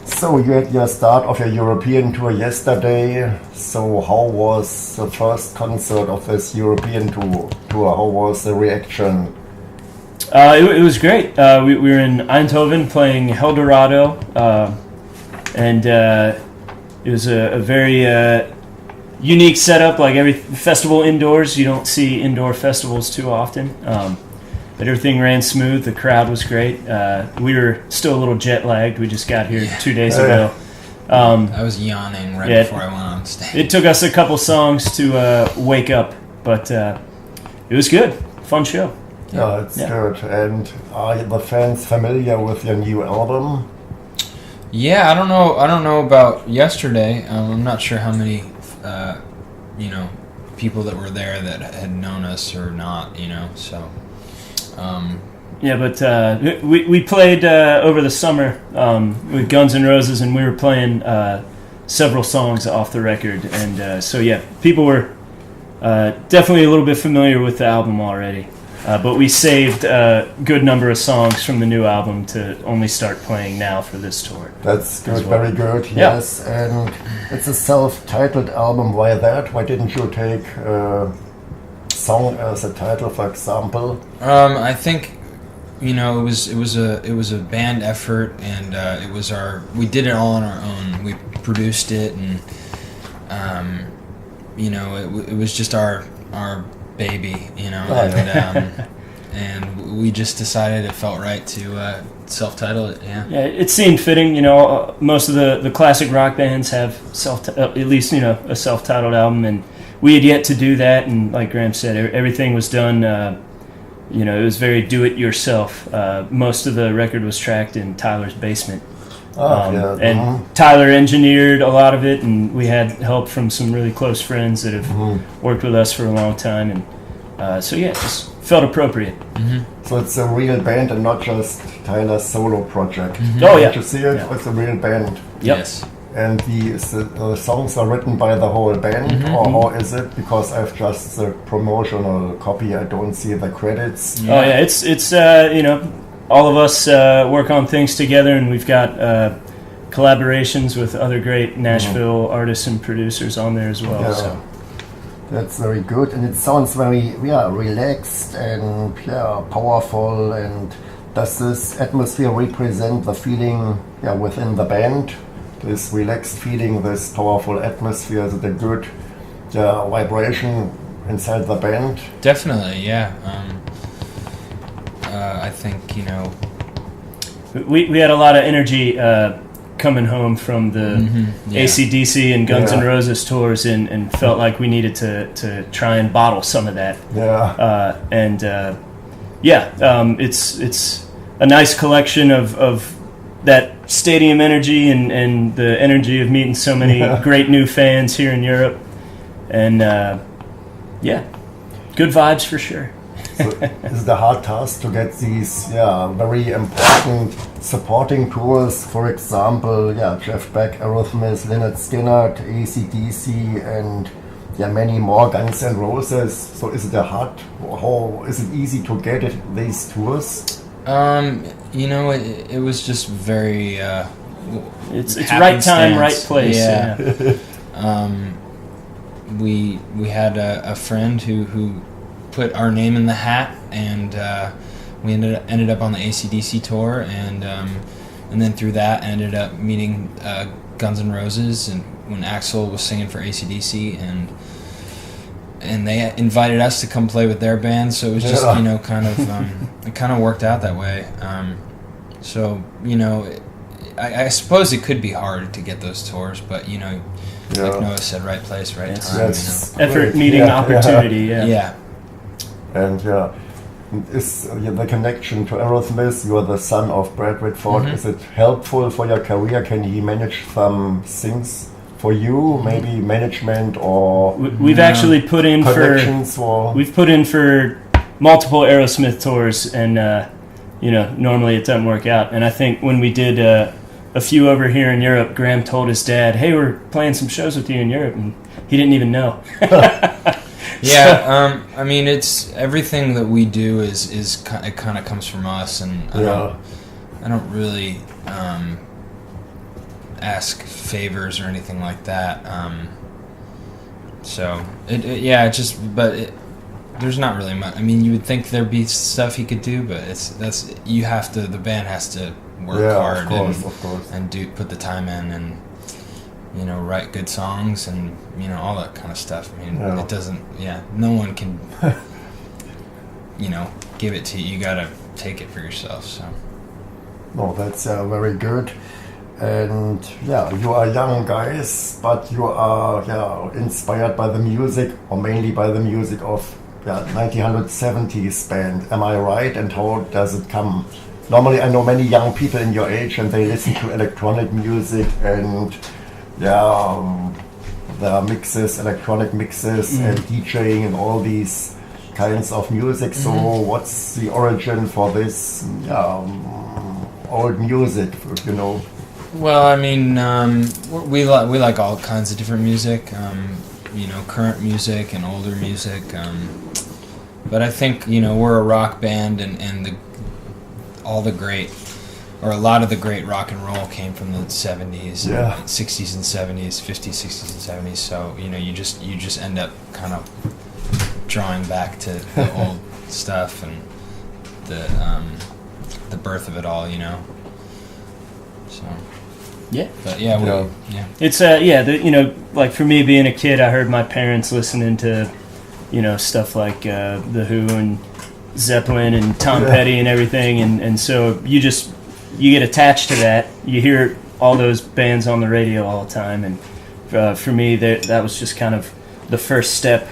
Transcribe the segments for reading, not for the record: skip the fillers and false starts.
So you had your start of your European tour yesterday. So how was the first concert of this European tour? How was the reaction? It was great. We were in Eindhoven playing Eldorado, and it was a very unique setup. Like every festival indoors, you don't see indoor festivals too often. But everything ran smooth. The crowd was great. We were still a little jet lagged. We just got here 2 days ago. I was yawning before I went on stage. It took us a couple songs to wake up, but it was good. Fun show. Yeah, it's good. And are the fans familiar with your new album? Yeah, I don't know about yesterday. I'm not sure how many, people that were there that had known us or not. So. Yeah, but we played over the summer with Guns N' Roses, and we were playing several songs off the record, and so yeah, people were definitely a little bit familiar with the album already. But we saved a good number of songs from the new album to only start playing now for this tour. That's good, very good, yes. And it's a self-titled album. Why that? Why didn't you take song as a title, for example? I think it was a band effort, and we did it all on our own. We produced it, and it was just our baby, and we just decided it felt right to self-title it. Yeah, it seemed fitting. Most of the classic rock bands have at least a self-titled album, and we had yet to do that, and like Graham said, everything was done, it was very do-it-yourself. Most of the record was tracked in Tyler's basement. And Tyler engineered a lot of it, and we had help from some really close friends that have worked with us for a long time, and it just felt appropriate. So it's a real band and not just Tyler's solo project. Oh yeah. Did you see it? Yeah. It's a real band. Yep. Yes. And the songs are written by the whole band, or how is it? Because I've just the promotional copy. I don't see the credits. Yeah. Oh yeah, it's all of us work on things together, and we've got collaborations with other great Nashville artists and producers on there as well. Yeah. So that's very good, and it sounds very relaxed and powerful. And does this atmosphere represent the feeling within the band? This relaxed feeling, this powerful atmosphere, the good vibration inside the band? Definitely, yeah. I think, we had a lot of energy coming home from the AC/DC and Guns N' Roses tours, and felt like we needed to try and bottle some of that. It's a nice collection of that stadium energy and the energy of meeting so many great new fans here in Europe, and good vibes for sure. So is it a hard task to get these very important supporting tours? For example, Jeff Beck, Aerosmith, Lynyrd Skynyrd, AC/DC, and many more, Guns N' Roses. So is it how is it easy to get these tours? It was just very. It's right time, right place. Yeah. We had a friend who put our name in the hat, and we ended up on the AC/DC tour, and then through that ended up meeting Guns N' Roses, and when Axl was singing for AC/DC, and they invited us to come play with their band, so it was just it kind of worked out that way. I suppose it could be hard to get those tours, but like Noah said, right place, right time. Effort meeting opportunity. And is the connection to Aerosmith? You are the son of Brad Whitford. Is it helpful for your career? Can he manage some things for you? Maybe management, or we've actually put in we've put in for multiple Aerosmith tours, and normally it doesn't work out. And I think when we did a few over here in Europe, Graham told his dad, "Hey, we're playing some shows with you in Europe," and he didn't even know. I mean, it's everything that we do is it kind of comes from us, and I don't really ask favors or anything like that. So there's not really much. I mean, you would think there'd be stuff he could do, but the band has to work hard of course. and put the time in and, you know, write good songs and, you know, all that kind of stuff. I mean, it doesn't, no one can, you know, give it to you. You gotta take it for yourself, so. No, that's very good. And you are young guys, but you are inspired by the music, or mainly by the music of 1970s band. Am I right? And how does it come? Normally, I know many young people in your age, and they listen to electronic music and there are mixes, electronic mixes, and DJing and all these kinds of music. So, what's the origin for this old music? You know. Well, I mean, we like all kinds of different music, you know, current music and older music. But I think, you know, we're a rock band, and a lot of the great rock and roll came from the 70s, 60s and 70s, 50s, 60s and 70s. So, you know, you just end up kind of drawing back to the old stuff and the birth of it all, you know. So. Yeah. But It's you know, like for me being a kid, I heard my parents listening to, you know, stuff like The Who and Zeppelin and Tom Petty and everything, and so you get attached to that. You hear all those bands on the radio all the time, and for me that was just kind of the first step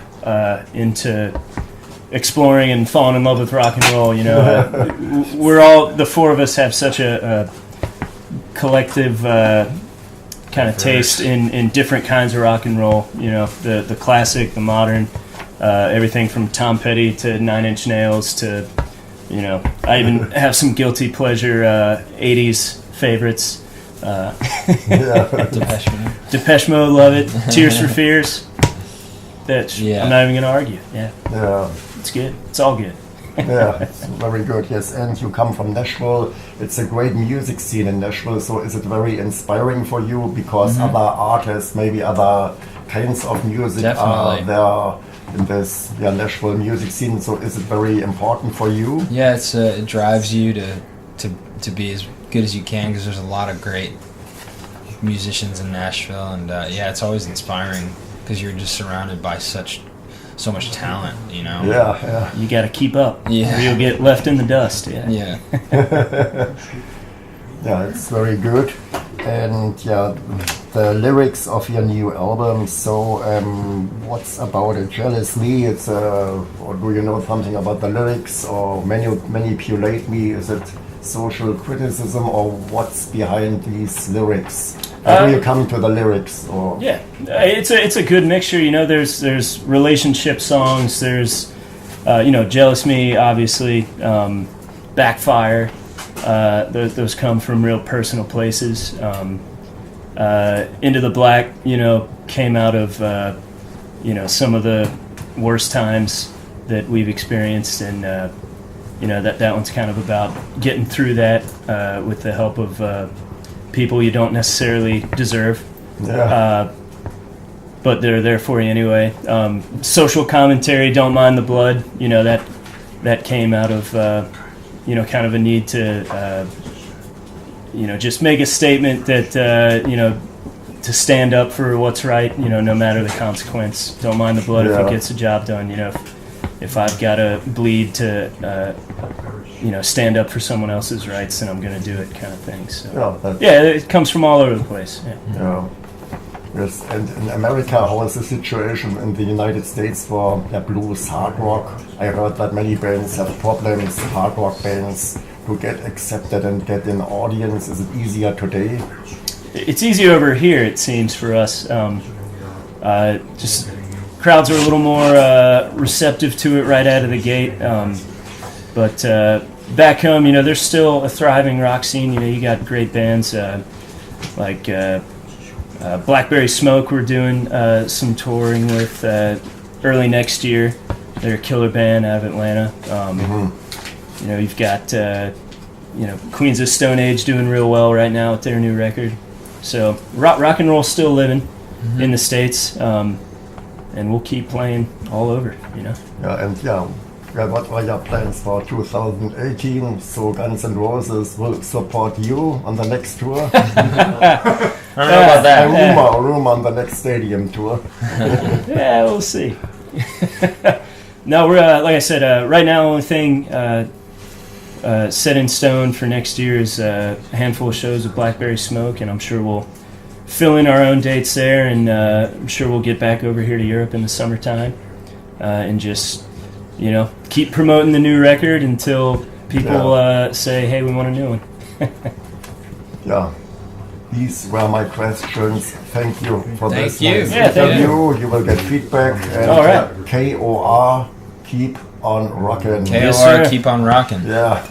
into exploring and falling in love with rock and roll. You know, we're all, the four of us have such a collective kind of taste in different kinds of rock and roll. You know, the classic, the modern, everything from Tom Petty to Nine Inch Nails to, you know, I even have some guilty pleasure 80s favorites. Depeche Mode, love it. Tears for Fears. I'm not even going to argue. It's good. It's all good. It's very good, yes. And you come from Nashville. It's a great music scene in Nashville, so is it very inspiring for you because other artists, maybe other kinds of music are there in this Nashville music scene, so is it very important for you? Yeah, it drives you to be as good as you can, because there's a lot of great musicians in Nashville, and it's always inspiring because you're just surrounded by so much talent, you know. You got to keep up, or you'll get left in the dust. It's very good. And the lyrics of your new album, so what's about it? Jealous me, it's or do you know something about the lyrics, or manipulate me? Is it social criticism, or what's behind these lyrics? How do you come to the lyrics? Or it's a good mixture. You know, there's relationship songs. There's Jealous Me, obviously. Backfire. Those come from real personal places. Into the Black, you know, came out of some of the worst times that we've experienced, and that one's kind of about getting through that with the help of people you don't necessarily deserve, but they're there for you anyway. Social commentary, Don't Mind the Blood, you know, that came out of kind of a need to just make a statement that to stand up for what's right, you know, no matter the consequence. Don't mind the blood if it gets the job done. You know, if I've got to bleed to stand up for someone else's rights, then I'm going to do it, kind of thing. So it comes from all over the place. Yes, and in America, how is the situation in the United States for blues, hard rock? I heard that many bands have problems, hard rock bands, to get accepted and get an audience. Is it easier today? It's easier over here, it seems, for us. Just crowds are a little more receptive to it right out of the gate. But back home, you know, there's still a thriving rock scene. You know, you got great bands like Blackberry Smoke. We're doing some touring with early next year. They're a killer band out of Atlanta. You know, you've got Queens of Stone Age doing real well right now with their new record. So rock and roll's still living in the States, and we'll keep playing all over, you know. Yeah, and what are your plans for 2018? So Guns N' Roses will support you on the next tour. I don't know about that. A rumor on the next stadium tour. Yeah, we'll see. No, we're like I said, right now, only thing set in stone for next year is a handful of shows with Blackberry Smoke, and I'm sure we'll fill in our own dates there, and I'm sure we'll get back over here to Europe in the summertime, and just, you know, keep promoting the new record until people say, hey, we want a new one. Yeah. These were my questions. Thank you for this. Thank you. Nice Yeah, thank interview. You will get feedback. And All right. KOR, keep on rocking. KOR, Yes, sir. keep on rocking. Yeah.